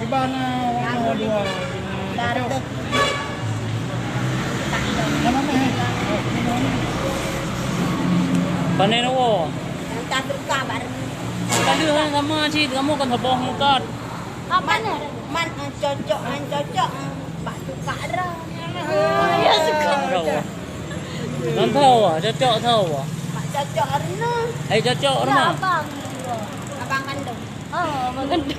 Iba na ano dua. Dardo. Ano na eh? Panen wo. Ang tatruk ka ba? Kaluhan kamu aci kamu kan habong hungkat. Man ang cocok batu kara. Ya suka. Kan tahu ah, cocok tahu ah. Mak cocok arna. Cocok rumah. Abang kandung. Oh, maganda.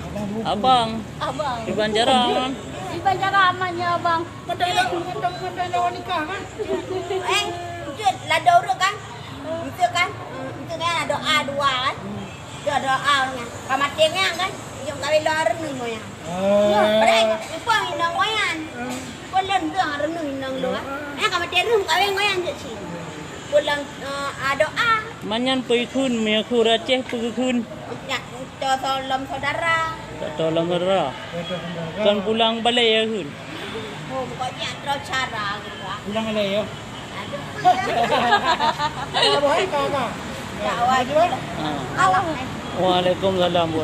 Abang. Abang. Di Banjaran. Di Banjaramannya, Bang. Mandang nikah kan? Jut lah doa kan? Itu kan? Itu kan ada doa dua kan? Itu ada doa nya. Kamatnya kan? Yung kawin luar ni mo yan. Padahal ipo ang inang mo yan. Pulang doon ang renung inang luar. Kamatnya rum kawin mo yan si. Pulang doa. Manyan puykhun mia khu Aceh puykhun. Ya, tolong saudara. Tolong saudara. Kan pulang balik ya kun. Oh, pokoknya terus cara gitu lah. Pulang ala ya. Aduh. Kalau hai kakak. Dakwah juga. Ah. Allah. Waalaikumsalam bu.